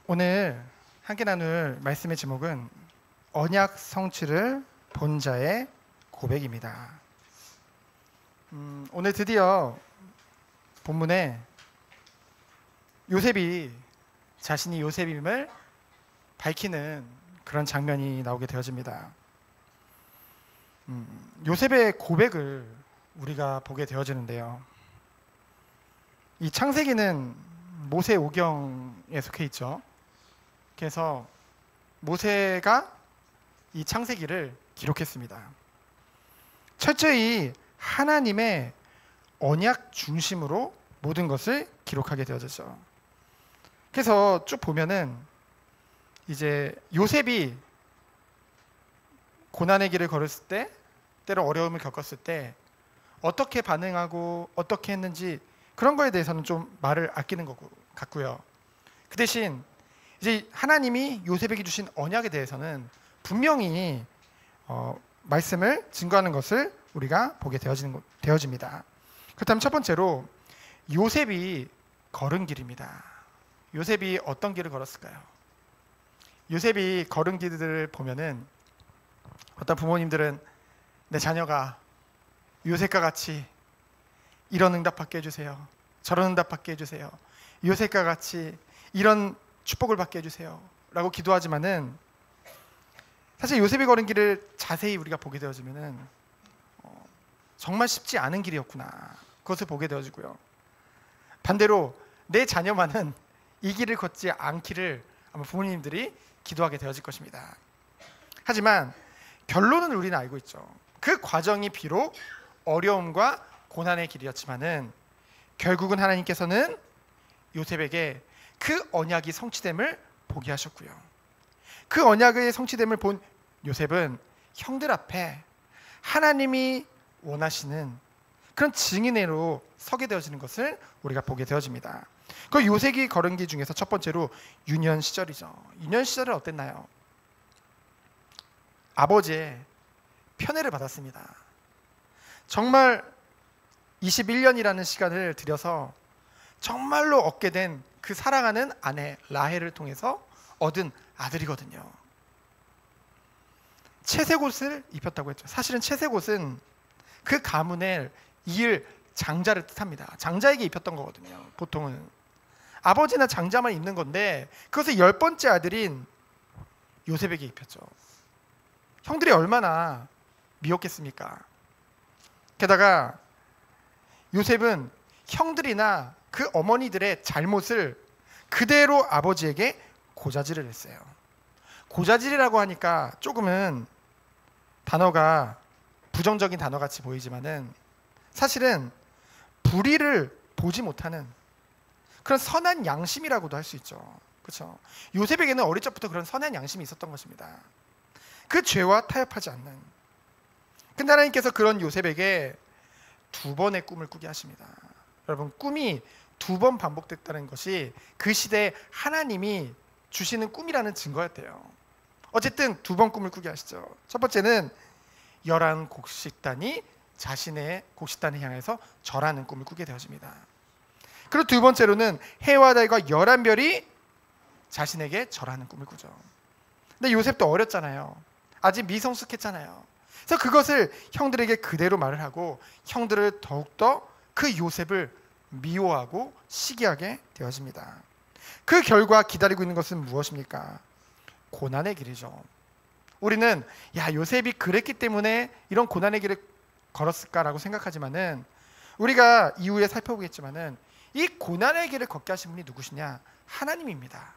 오늘 함께 나눌 말씀의 제목은 언약 성취를 본 자의 고백입니다. 오늘 드디어 본문에 요셉이 자신이 요셉임을 밝히는 그런 장면이 나오게 되어집니다. 요셉의 고백을 우리가 보게 되어지는데요. 이 창세기는 모세 오경에 속해 있죠. 그래서 모세가 이 창세기를 기록했습니다. 철저히 하나님의 언약 중심으로 모든 것을 기록하게 되어졌죠. 그래서 쭉 보면은 이제 요셉이 고난의 길을 걸었을 때, 때로 어려움을 겪었을 때 어떻게 반응하고 어떻게 했는지 그런 거에 대해서는 좀 말을 아끼는 것 같고요. 그 대신 이제 하나님이 요셉에게 주신 언약에 대해서는 분명히 말씀을 증거하는 것을 우리가 보게 되어집니다. 그렇다면 첫 번째로 요셉이 걸은 길입니다. 요셉이 어떤 길을 걸었을까요? 요셉이 걸은 길들을 보면은 어떤 부모님들은 내 자녀가 요셉과 같이 이런 응답 받게 해주세요, 저런 응답 받게 해주세요, 요셉과 같이 이런 축복을 받게 해주세요 라고 기도하지만은 사실 요셉이 걸은 길을 자세히 우리가 보게 되어지면은 정말 쉽지 않은 길이었구나, 그것을 보게 되어지고요. 반대로 내 자녀만은 이 길을 걷지 않기를 아마 부모님들이 기도하게 되어질 것입니다. 하지만 결론은 우리는 알고 있죠. 그 과정이 비록 어려움과 고난의 길이었지만은 결국은 하나님께서는 요셉에게 그 언약이 성취됨을 보게 하셨고요. 그 언약의 성취됨을 본 요셉은 형들 앞에 하나님이 원하시는 그런 증인으로 서게 되어지는 것을 우리가 보게 되어집니다. 그 요셉이 걸은 길 중에서 첫 번째로 유년 시절이죠. 유년 시절은 어땠나요? 아버지의 편애를 받았습니다. 정말 21년이라는 시간을 들여서 정말로 얻게 된 그 사랑하는 아내 라헬을 통해서 얻은 아들이거든요. 채색옷을 입혔다고 했죠. 사실은 채색옷은 그 가문을 이을 장자를 뜻합니다. 장자에게 입혔던 거거든요. 보통은 아버지나 장자만 입는 건데 그것을 10번째 아들인 요셉에게 입혔죠. 형들이 얼마나 미웠겠습니까? 게다가 요셉은 형들이나 그 어머니들의 잘못을 그대로 아버지에게 고자질을 했어요. 고자질이라고 하니까 조금은 단어가 부정적인 단어같이 보이지만은 사실은 불의를 보지 못하는 그런 선한 양심이라고도 할 수 있죠. 그렇죠? 요셉에게는 어릴 적부터 그런 선한 양심이 있었던 것입니다. 그 죄와 타협하지 않는. 근데 하나님께서 그런 요셉에게 2번의 꿈을 꾸게 하십니다. 여러분, 꿈이 2번 반복됐다는 것이 그 시대에 하나님이 주시는 꿈이라는 증거였대요. 어쨌든 2번 꿈을 꾸게 하시죠. 첫 번째는 11 곡식단이 자신의 곡식단을 향해서 절하는 꿈을 꾸게 되어집니다. 그리고 2번째로는 해와 달과 11별이 자신에게 절하는 꿈을 꾸죠. 근데 요셉도 어렸잖아요. 아직 미성숙했잖아요. 그래서 그것을 형들에게 그대로 말을 하고 형들을 더욱더 그 요셉을 미워하고 시기하게 되어집니다. 그 결과 기다리고 있는 것은 무엇입니까? 고난의 길이죠. 우리는 요셉이 그랬기 때문에 이런 고난의 길을 걸었을까라고 생각하지만은 우리가 이후에 살펴보겠지만은 이 고난의 길을 걷게 하신 분이 누구시냐? 하나님입니다.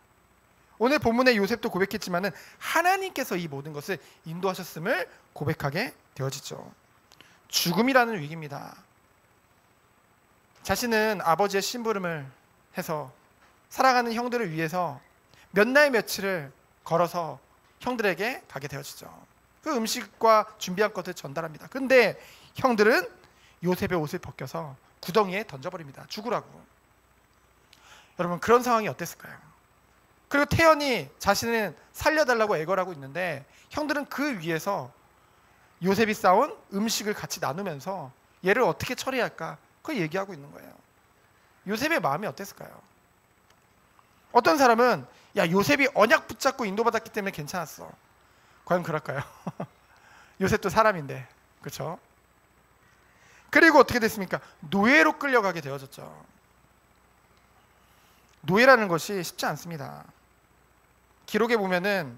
오늘 본문에 요셉도 고백했지만은 하나님께서 이 모든 것을 인도하셨음을 고백하게 되어지죠. 죽음이라는 위기입니다. 자신은 아버지의 심부름을 해서 사랑하는 형들을 위해서 몇 날 며칠을 걸어서 형들에게 가게 되어지죠. 그 음식과 준비한 것을 전달합니다. 그런데 형들은 요셉의 옷을 벗겨서 구덩이에 던져버립니다. 죽으라고. 여러분, 그런 상황이 어땠을까요? 그리고 태연이 자신은 살려달라고 애걸하고 있는데 형들은 그 위에서 요셉이 싸온 음식을 같이 나누면서 얘를 어떻게 처리할까 그걸 얘기하고 있는 거예요. 요셉의 마음이 어땠을까요? 어떤 사람은 야, 요셉이 언약 붙잡고 인도받았기 때문에 괜찮았어. 과연 그럴까요? 요셉도 사람인데, 그렇죠? 그리고 어떻게 됐습니까? 노예로 끌려가게 되어졌죠. 노예라는 것이 쉽지 않습니다. 기록에 보면은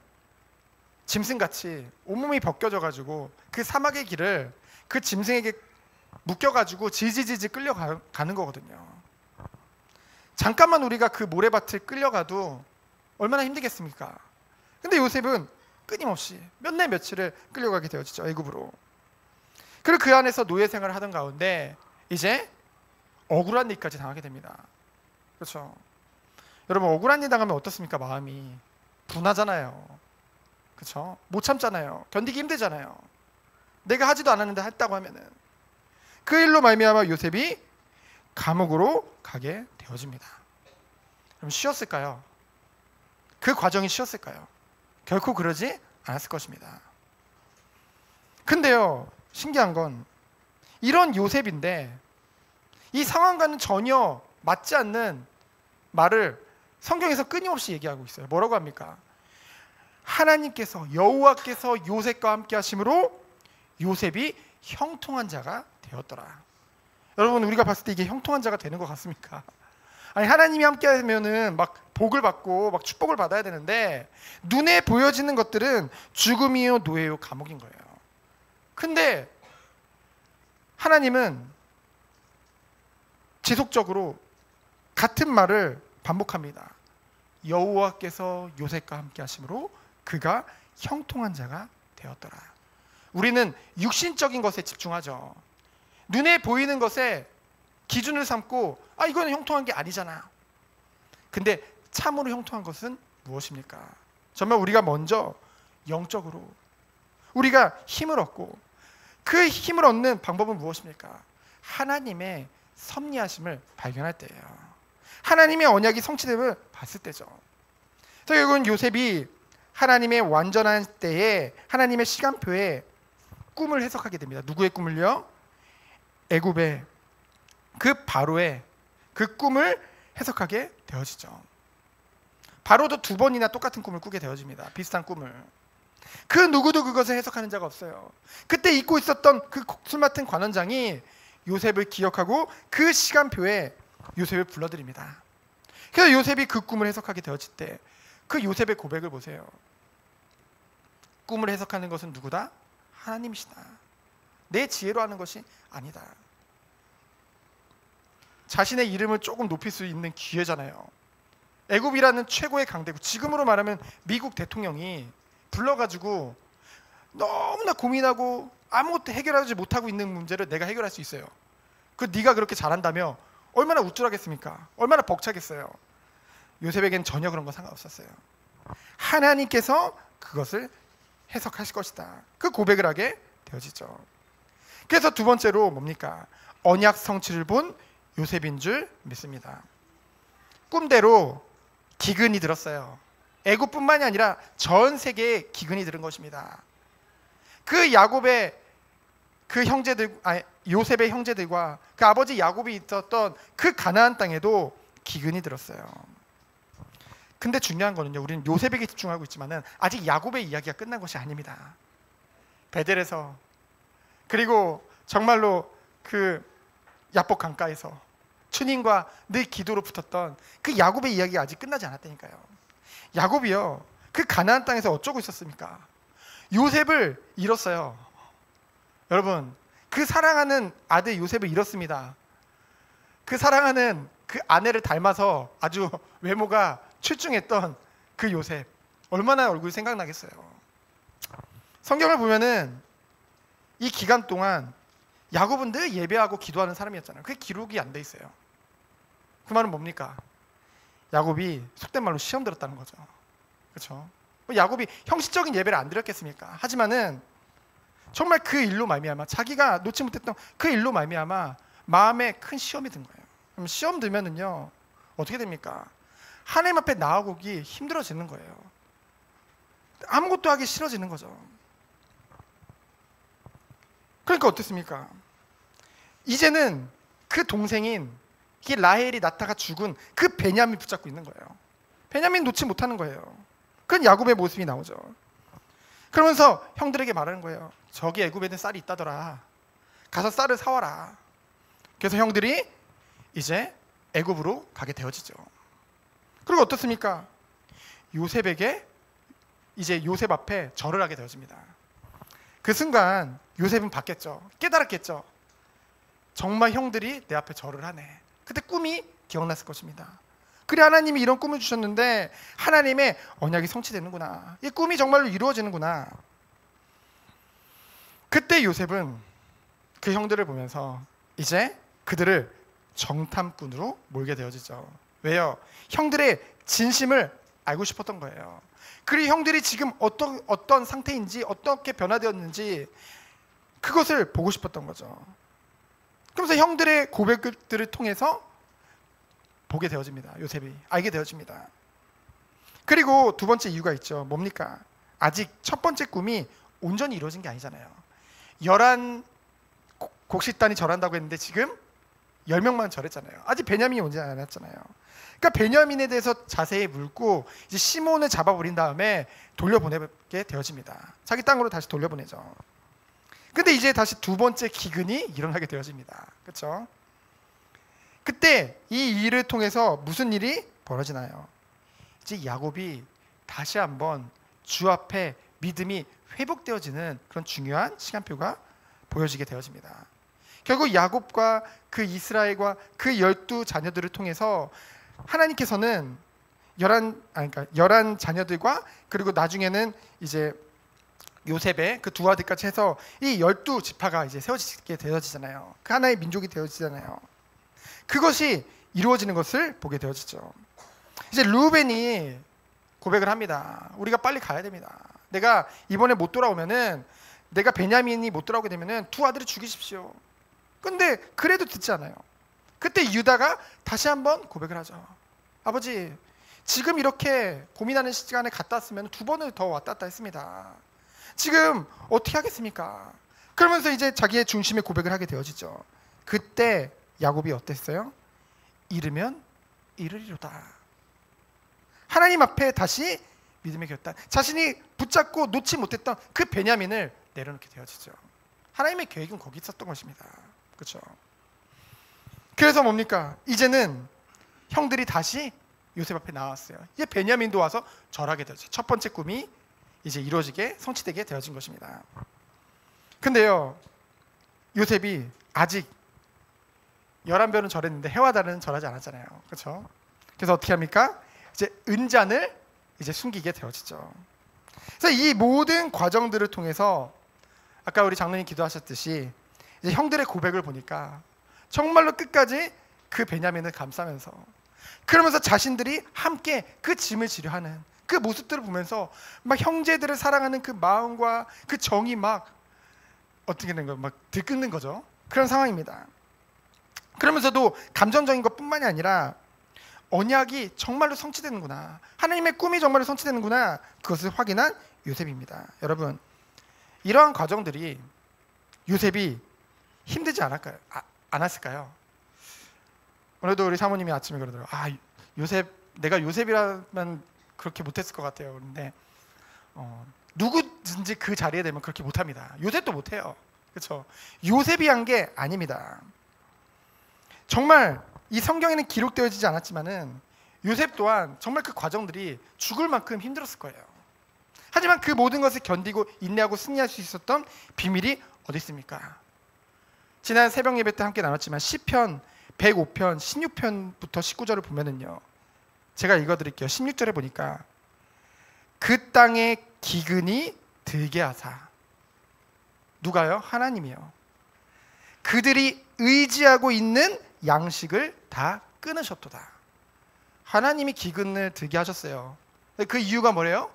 짐승같이 온몸이 벗겨져 가지고 그 사막의 길을 그 짐승에게 묶여가지고 지지지지 끌려가는 거거든요. 잠깐만 우리가 그 모래밭을 끌려가도 얼마나 힘들겠습니까? 근데 요셉은 끊임없이 몇 날 며칠을 끌려가게 되어지죠. 애굽으로. 그리고 그 안에서 노예 생활을 하던 가운데 이제 억울한 일까지 당하게 됩니다. 그렇죠? 여러분, 억울한 일 당하면 어떻습니까? 마음이 분하잖아요. 그렇죠? 못 참잖아요. 견디기 힘들잖아요. 내가 하지도 않았는데 했다고 하면은. 그 일로 말미암아 요셉이 감옥으로 가게 되어집니다. 그럼 쉬었을까요? 그 과정이 쉬었을까요? 결코 그러지 않았을 것입니다. 근데요, 신기한 건 이런 요셉인데 이 상황과는 전혀 맞지 않는 말을 성경에서 끊임없이 얘기하고 있어요. 뭐라고 합니까? 하나님께서, 여호와께서 요셉과 함께 하심으로 요셉이 형통한 자가 되었더라. 여러분, 우리가 봤을 때 이게 형통한 자가 되는 것 같습니까? 아니, 하나님이 함께 하면은 막 복을 받고 막 축복을 받아야 되는데 눈에 보여지는 것들은 죽음이요, 노예요, 감옥인 거예요. 근데 하나님은 지속적으로 같은 말을 반복합니다. 여호와께서 요셉과 함께 하심으로 그가 형통한 자가 되었더라. 우리는 육신적인 것에 집중하죠. 눈에 보이는 것에 기준을 삼고 이거는 형통한 게 아니잖아. 근데 참으로 형통한 것은 무엇입니까? 정말 우리가 먼저 영적으로 우리가 힘을 얻고 그 힘을 얻는 방법은 무엇입니까? 하나님의 섭리하심을 발견할 때예요. 하나님의 언약이 성취됨을 봤을 때죠. 결국은 요셉이 하나님의 완전한 때에 하나님의 시간표에 꿈을 해석하게 됩니다. 누구의 꿈을요? 애굽의 그 바로의 그 꿈을 해석하게 되어지죠. 바로도 2번이나 똑같은 꿈을 꾸게 되어집니다. 비슷한 꿈을. 그 누구도 그것을 해석하는 자가 없어요. 그때 잊고 있었던 그 술 맡은 관원장이 요셉을 기억하고 그 시간표에 요셉을 불러드립니다. 그래서 요셉이 그 꿈을 해석하게 되어질 때 그 요셉의 고백을 보세요. 꿈을 해석하는 것은 누구다? 하나님이시다. 내 지혜로 하는 것이 아니다. 자신의 이름을 조금 높일 수 있는 기회잖아요. 애굽이라는 최고의 강대국, 지금으로 말하면 미국 대통령이 불러가지고 너무나 고민하고 아무것도 해결하지 못하고 있는 문제를 내가 해결할 수 있어요. 네가 그렇게 잘한다며 얼마나 우쭐하겠습니까? 얼마나 벅차겠어요. 요셉에겐 전혀 그런 거 상관없었어요. 하나님께서 그것을 해석하실 것이다. 그 고백을 하게 되어지죠. 그래서 두 번째로 뭡니까? 언약 성취를 본 요셉인 줄 믿습니다. 꿈대로 기근이 들었어요. 애굽뿐만이 아니라 전 세계에 기근이 들은 것입니다. 그 야곱의 그 형제들, 요셉의 형제들과 그 아버지 야곱이 있었던 그 가나안 땅에도 기근이 들었어요. 근데 중요한 거는요, 우리는 요셉에게 집중하고 있지만은 아직 야곱의 이야기가 끝난 것이 아닙니다. 베델에서, 그리고 정말로 그 야복 강가에서 주님과 늘 기도로 붙었던 그 야곱의 이야기가 아직 끝나지 않았다니까요. 야곱이요, 그 가나안 땅에서 어쩌고 있었습니까? 요셉을 잃었어요. 여러분, 그 사랑하는 아들 요셉을 잃었습니다. 그 사랑하는 그 아내를 닮아서 아주 외모가 출중했던 그 요셉, 얼마나 얼굴이 생각나겠어요. 성경을 보면은 이 기간 동안 야곱은 늘 예배하고 기도하는 사람이었잖아요. 그게 기록이 안 돼 있어요. 그 말은 뭡니까? 야곱이 속된 말로 시험 들었다는 거죠. 그렇죠? 야곱이 형식적인 예배를 안 드렸겠습니까? 하지만은 정말 그 일로 말미암아, 자기가 놓지 못했던 그 일로 말미암아 마음에 큰 시험이 든 거예요. 그럼 시험 들면은요, 어떻게 됩니까? 하나님 앞에 나아오기 힘들어지는 거예요. 아무것도 하기 싫어지는 거죠. 그러니까 어떻습니까? 이제는 그 동생인 이 라헬이 낳다가 죽은 그 베냐민이 붙잡고 있는 거예요. 베냐민 놓지 못하는 거예요. 그건 야곱의 모습이 나오죠. 그러면서 형들에게 말하는 거예요. 저기 애굽에는 쌀이 있다더라. 가서 쌀을 사와라. 그래서 형들이 이제 애굽으로 가게 되어지죠. 그리고 어떻습니까? 요셉에게 이제 요셉 앞에 절을 하게 되어집니다. 그 순간 요셉은 봤겠죠. 깨달았겠죠. 정말 형들이 내 앞에 절을 하네. 그때 꿈이 기억났을 것입니다. 그래, 하나님이 이런 꿈을 주셨는데 하나님의 언약이 성취되는구나. 이 꿈이 정말로 이루어지는구나. 그때 요셉은 그 형들을 보면서 이제 그들을 정탐꾼으로 몰게 되어지죠. 왜요? 형들의 진심을 알고 싶었던 거예요. 그리고 형들이 지금 어떤 상태인지, 어떻게 변화되었는지 그것을 보고 싶었던 거죠. 그러면서 형들의 고백들을 통해서 보게 되어집니다. 요셉이 알게 되어집니다. 그리고 두 번째 이유가 있죠. 뭡니까? 아직 첫 번째 꿈이 온전히 이루어진 게 아니잖아요. 11 곡식단이 절한다고 했는데 지금 10명만 절했잖아요. 아직 베냐민이 오지 않았잖아요. 그러니까 베냐민에 대해서 자세히 묻고 이제 시몬을 잡아버린 다음에 돌려보내게 되어집니다. 자기 땅으로 다시 돌려보내죠. 근데 이제 다시 두 번째 기근이 일어나게 되어집니다. 그렇죠? 그때 이 일을 통해서 무슨 일이 벌어지나요? 이제 야곱이 다시 한번 주 앞에 믿음이 회복되어지는 그런 중요한 시간표가 보여지게 되어집니다. 결국 야곱과 그 이스라엘과 그 12자녀들을 통해서 하나님께서는 11 자녀들과 그리고 나중에는 이제 요셉의 그 두 아들까지 해서 이 12지파가 이제 세워지게 되어지잖아요. 그 하나의 민족이 되어지잖아요. 그것이 이루어지는 것을 보게 되어지죠. 이제 르우벤이 고백을 합니다. 우리가 빨리 가야 됩니다. 내가 이번에 못 돌아오면은, 내가 베냐민이 못 돌아오게 되면은 두 아들을 죽이십시오. 근데 그래도 듣지 않아요. 그때 유다가 다시 한번 고백을 하죠. 아버지, 지금 이렇게 고민하는 시간에 갔다 왔으면 두 번을 더 왔다 갔다 했습니다. 지금 어떻게 하겠습니까? 그러면서 이제 자기의 중심의 고백을 하게 되어지죠. 그때 야곱이 어땠어요? 이르면 이르리로다. 하나님 앞에 다시 믿음의 결단, 자신이 붙잡고 놓지 못했던 그 베냐민을 내려놓게 되어지죠. 하나님의 계획은 거기 있었던 것입니다. 그렇죠? 그래서 뭡니까? 이제는 형들이 다시 요셉 앞에 나왔어요. 이제 베냐민도 와서 절하게 되죠. 첫 번째 꿈이 이제 이루어지게, 성취되게 되어진 것입니다. 근데요, 요셉이 아직 11별은 절했는데 해와 달은 절하지 않았잖아요. 그렇죠? 그래서 어떻게 합니까? 이제 은잔을 이제 숨기게 되어지죠. 그래서 이 모든 과정들을 통해서 아까 우리 장로님 기도하셨듯이 이제 형들의 고백을 보니까 정말로 끝까지 그 베냐민을 감싸면서, 그러면서 자신들이 함께 그 짐을 지려 하는 그 모습들을 보면서 막 형제들을 사랑하는 그 마음과 그 정이 막 어떻게 된 거예요? 막 들끓는 거죠. 그런 상황입니다. 그러면서도 감정적인 것뿐만이 아니라 언약이 정말로 성취되는구나, 하나님의 꿈이 정말로 성취되는구나, 그것을 확인한 요셉입니다. 여러분, 이러한 과정들이 요셉이 힘들지 않았을까요? 오늘도 우리 사모님이 아침에 그러더라고요. 요셉, 내가 요셉이라면 그렇게 못했을 것 같아요. 그런데 누구든지 그 자리에 되면 그렇게 못합니다. 요셉도 못해요. 그렇죠? 요셉이 한 게 아닙니다. 정말 이 성경에는 기록되어지지 않았지만은 요셉 또한 정말 그 과정들이 죽을 만큼 힘들었을 거예요. 하지만 그 모든 것을 견디고 인내하고 승리할 수 있었던 비밀이 어디 있습니까? 지난 새벽 예배 때 함께 나눴지만 시편 105편 16편부터 19절을 보면은요, 제가 읽어드릴게요. 16절에 보니까 그 땅에 기근이 들게 하사, 누가요? 하나님이요. 그들이 의지하고 있는 양식을 다 끊으셨도다. 하나님이 기근을 들게 하셨어요. 그 이유가 뭐래요?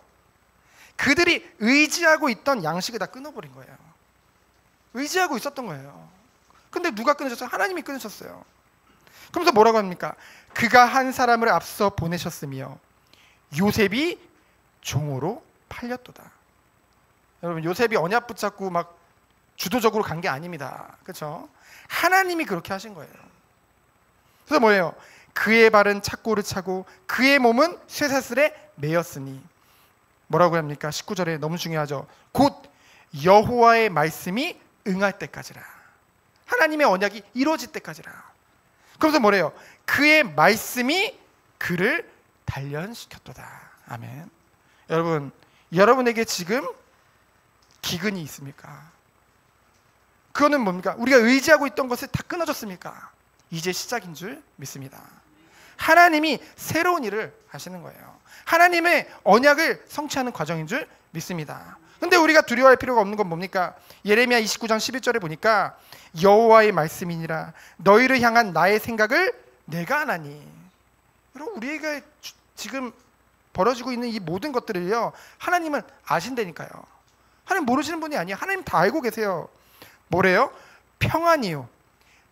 그들이 의지하고 있던 양식을 다 끊어버린 거예요. 의지하고 있었던 거예요. 근데 누가 끊으셨어요? 하나님이 끊으셨어요. 그러면서 뭐라고 합니까? 그가 한 사람을 앞서 보내셨으며 요셉이 종으로 팔렸도다. 여러분, 요셉이 언약 붙잡고 막 주도적으로 간 게 아닙니다. 그렇죠? 하나님이 그렇게 하신 거예요. 그래서 뭐예요? 그의 발은 착고를 차고 그의 몸은 쇠사슬에 매였으니. 뭐라고 합니까? 19절에 너무 중요하죠. 곧 여호와의 말씀이 응할 때까지라. 하나님의 언약이 이루어질 때까지라. 그래서 뭐래요? 그의 말씀이 그를 단련시켰도다. 아멘. 여러분, 여러분에게 지금 기근이 있습니까? 그거는 뭡니까? 우리가 의지하고 있던 것을 다 끊어졌습니까? 이제 시작인 줄 믿습니다. 하나님이 새로운 일을 하시는 거예요. 하나님의 언약을 성취하는 과정인 줄 믿습니다. 근데 우리가 두려워할 필요가 없는 건 뭡니까? 예레미야 29장 11절에 보니까 여호와의 말씀이니라 너희를 향한 나의 생각을 내가 아나니. 여러분, 우리가 지금 벌어지고 있는 이 모든 것들을요, 하나님은 아신다니까요. 하나님 모르시는 분이 아니에요. 하나님 다 알고 계세요. 뭐래요? 평안이요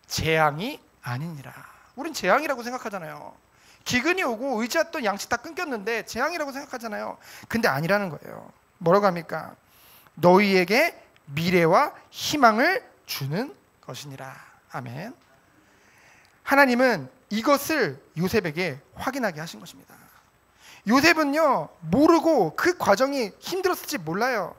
재앙이 아니니라. 우린 재앙이라고 생각하잖아요. 기근이 오고 의지했던 양식 다 끊겼는데 재앙이라고 생각하잖아요. 근데 아니라는 거예요. 뭐라고 합니까? 너희에게 미래와 희망을 주는 것이니라. 아멘. 하나님은 이것을 요셉에게 확인하게 하신 것입니다. 요셉은요, 모르고 그 과정이 힘들었을지 몰라요.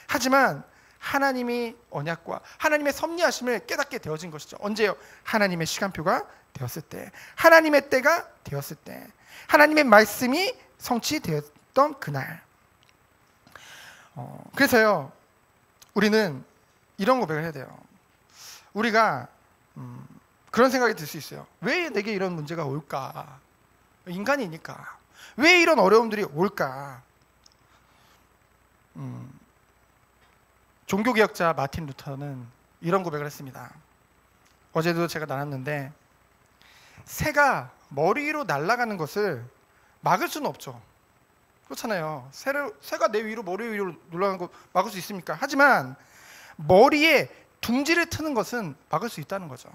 하지만 하나님이 언약과 하나님의 섭리하심을 깨닫게 되어진 것이죠. 언제요? 하나님의 시간표가 되었을 때, 하나님의 때가 되었을 때, 하나님의 말씀이 성취되었던 그날. 그래서요, 우리는 이런 고백을 해야 돼요. 우리가 그런 생각이 들 수 있어요. 왜 내게 이런 문제가 올까? 인간이니까. 왜 이런 어려움들이 올까? 종교개혁자 마틴 루터는 이런 고백을 했습니다. 어제도 제가 나눴는데, 새가 머리 위로 날아가는 것을 막을 수는 없죠. 그렇잖아요. 새가 내 위로 머리 위로 올라가는 거 막을 수 있습니까? 하지만 머리에 둥지를 트는 것은 막을 수 있다는 거죠.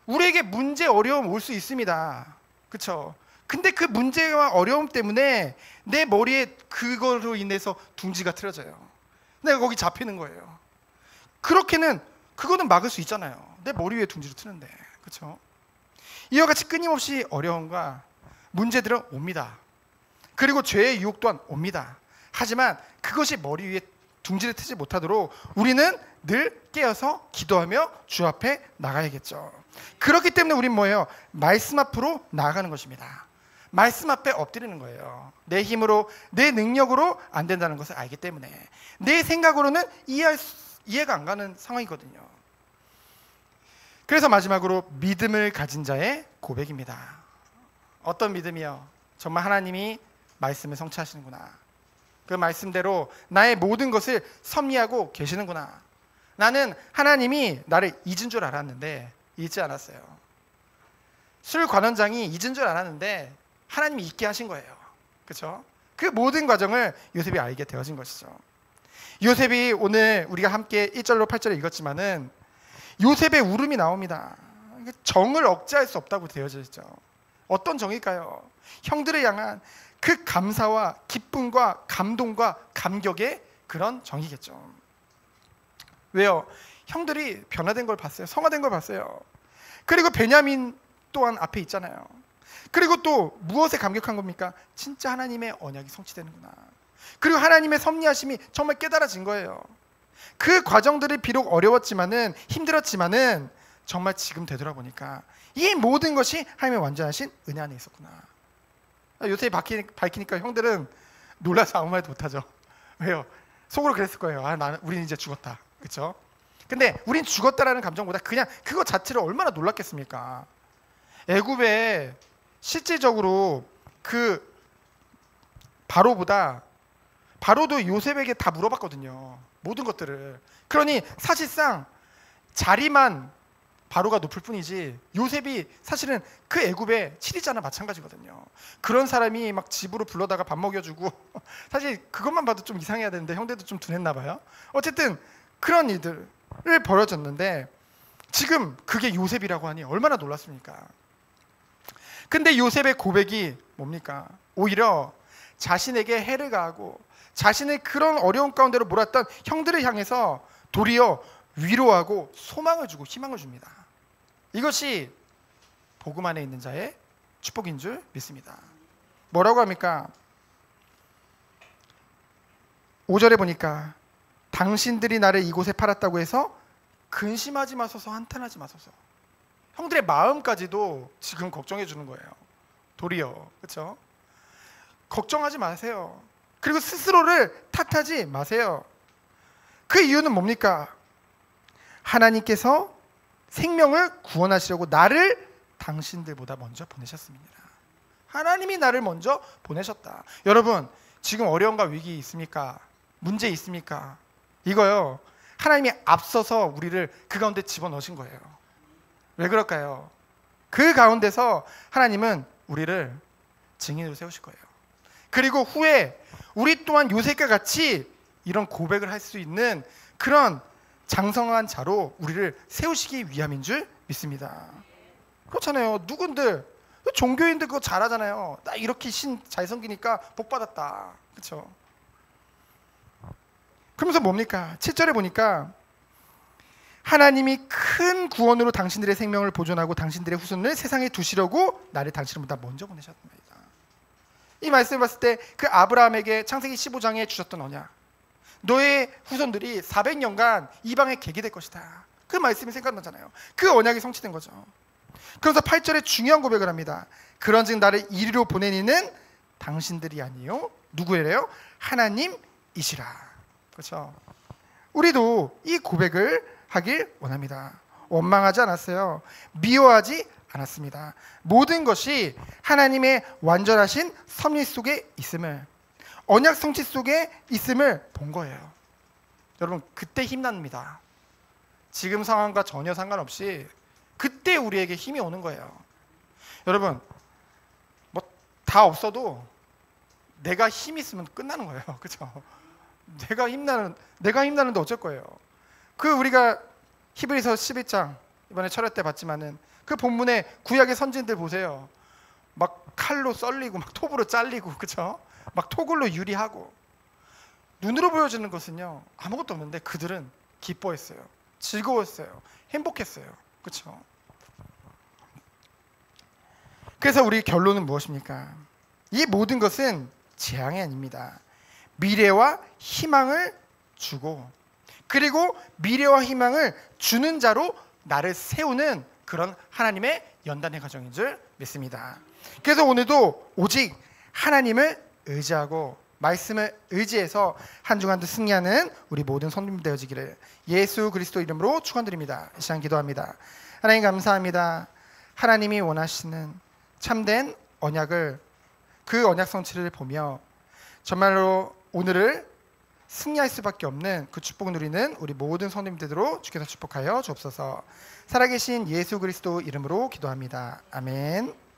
우리에게 문제, 어려움 올 수 있습니다. 그렇죠? 근데 그 문제와 어려움 때문에 내 머리에 그거로 인해서 둥지가 틀어져요. 내가 거기 잡히는 거예요. 그거는 막을 수 있잖아요. 내 머리 위에 둥지를 트는데. 그렇죠? 이와 같이 끊임없이 어려움과 문제들은 옵니다. 그리고 죄의 유혹 또한 옵니다. 하지만 그것이 머리 위에 둥지를 트지 못하도록 우리는 늘 깨어서 기도하며 주 앞에 나가야겠죠. 그렇기 때문에 우린 뭐예요? 말씀 앞으로 나아가는 것입니다. 말씀 앞에 엎드리는 거예요. 내 힘으로, 내 능력으로 안 된다는 것을 알기 때문에. 내 생각으로는 이해가 안 가는 상황이거든요. 그래서 마지막으로 믿음을 가진 자의 고백입니다. 어떤 믿음이요? 정말 하나님이 말씀을 성취하시는구나. 그 말씀대로 나의 모든 것을 섭리하고 계시는구나. 나는 하나님이 나를 잊은 줄 알았는데 잊지 않았어요. 술 관원장이 잊은 줄 알았는데 하나님이 잊게 하신 거예요. 그렇죠? 그 모든 과정을 요셉이 알게 되어진 것이죠. 요셉이 오늘 우리가 함께 1절로 8절에 읽었지만은 요셉의 울음이 나옵니다. 정을 억제할 수 없다고 되어져 있죠. 어떤 정일까요? 형들을 향한 그 감사와 기쁨과 감동과 감격의 그런 정이겠죠. 왜요? 형들이 변화된 걸 봤어요. 성화된 걸 봤어요. 그리고 베냐민 또한 앞에 있잖아요. 그리고 또 무엇에 감격한 겁니까? 진짜 하나님의 언약이 성취되는구나. 그리고 하나님의 섭리하심이 정말 깨달아진 거예요. 그 과정들이 비록 어려웠지만은 힘들었지만은 정말 지금 되돌아보니까 이 모든 것이 하나님의 완전하신 은혜 안에 있었구나. 요셉이 밝히니까 형들은 놀라서 아무 말도 못하죠. 왜요? 속으로 그랬을 거예요. 우리는 이제 죽었다. 그렇죠? 근데 우린 죽었다라는 감정보다 그냥 그거 자체를 얼마나 놀랐겠습니까? 애굽에 실질적으로 그 바로도 요셉에게 다 물어봤거든요. 모든 것들을. 그러니 사실상 자리만 바로가 높을 뿐이지 요셉이 사실은 그 애굽의 치리자나 마찬가지거든요. 그런 사람이 막 집으로 불러다가 밥 먹여주고 사실 그것만 봐도 좀 이상해야 되는데 형들도 좀 둔했나 봐요. 어쨌든 그런 일들을 벌어졌는데 지금 그게 요셉이라고 하니 얼마나 놀랐습니까? 근데 요셉의 고백이 뭡니까? 오히려 자신에게 해를 가하고 자신의 그런 어려운 가운데로 몰았던 형들을 향해서 도리어 위로하고 소망을 주고 희망을 줍니다. 이것이 복음 안에 있는 자의 축복인 줄 믿습니다. 뭐라고 합니까? 5절에 보니까 당신들이 나를 이곳에 팔았다고 해서 근심하지 마소서, 한탄하지 마소서. 형들의 마음까지도 지금 걱정해 주는 거예요. 도리어. 그렇죠? 걱정하지 마세요. 그리고 스스로를 탓하지 마세요. 그 이유는 뭡니까? 하나님께서 생명을 구원하시려고 나를 당신들보다 먼저 보내셨습니다. 하나님이 나를 먼저 보내셨다. 여러분, 지금 어려움과 위기 있습니까? 문제 있습니까? 이거요, 하나님이 앞서서 우리를 그 가운데 집어넣으신 거예요. 왜 그럴까요? 그 가운데서 하나님은 우리를 증인으로 세우실 거예요. 그리고 후에 우리 또한 요셉과 같이 이런 고백을 할 수 있는 그런 장성한 자로 우리를 세우시기 위함인 줄 믿습니다. 그렇잖아요. 누군들 종교인들 그거 잘하잖아요. 나 이렇게 신 잘 섬기니까 복 받았다. 그렇죠? 그러면서 뭡니까? 7절에 보니까 하나님이 큰 구원으로 당신들의 생명을 보존하고 당신들의 후손을 세상에 두시려고 나를 당신보다 먼저 보내셨습니다. 이 말씀을 봤을 때 그 아브라함에게 창세기 15장에 주셨던 언약, 너의 후손들이 400년간 이방에 계기될 것이다. 그 말씀이 생각나잖아요. 그 언약이 성취된 거죠. 그래서 8절에 중요한 고백을 합니다. 그런즉 나를 이리로 보내니는 당신들이 아니요 누구예요? 하나님이시라. 그렇죠? 우리도 이 고백을 하길 원합니다. 원망하지 않았어요. 미워하지 않았습니다. 모든 것이 하나님의 완전하신 섭리 속에 있음을, 언약 성취 속에 있음을 본 거예요. 여러분, 그때 힘납니다. 지금 상황과 전혀 상관없이 그때 우리에게 힘이 오는 거예요. 여러분, 뭐 다 없어도 내가 힘 있으면 끝나는 거예요. 그렇죠? 내가 힘나는데 어쩔 거예요. 그 우리가 히브리서 11장 이번에 철회 때 봤지만은 그 본문에 구약의 선진들 보세요. 막 칼로 썰리고 막 톱으로 잘리고, 그렇죠? 막 토굴로 유리하고, 눈으로 보여지는 것은요 아무것도 없는데 그들은 기뻐했어요. 즐거웠어요. 행복했어요. 그렇죠? 그래서 우리 결론은 무엇입니까? 이 모든 것은 재앙이 아닙니다. 미래와 희망을 주고, 그리고 미래와 희망을 주는 자로 나를 세우는 그런 하나님의 연단의 과정인 줄 믿습니다. 그래서 오늘도 오직 하나님을 의지하고 말씀을 의지해서 한 주 한 주 승리하는 우리 모든 성도님 되어지기를 예수 그리스도 이름으로 축원드립니다. 이 시간 기도합니다. 하나님 감사합니다. 하나님이 원하시는 참된 언약을, 그 언약 성취를 보며 정말로 오늘을 승리할 수밖에 없는 그 축복을 누리는 우리 모든 성도님들로 주께서 축복하여 주옵소서. 살아계신 예수 그리스도 이름으로 기도합니다. 아멘.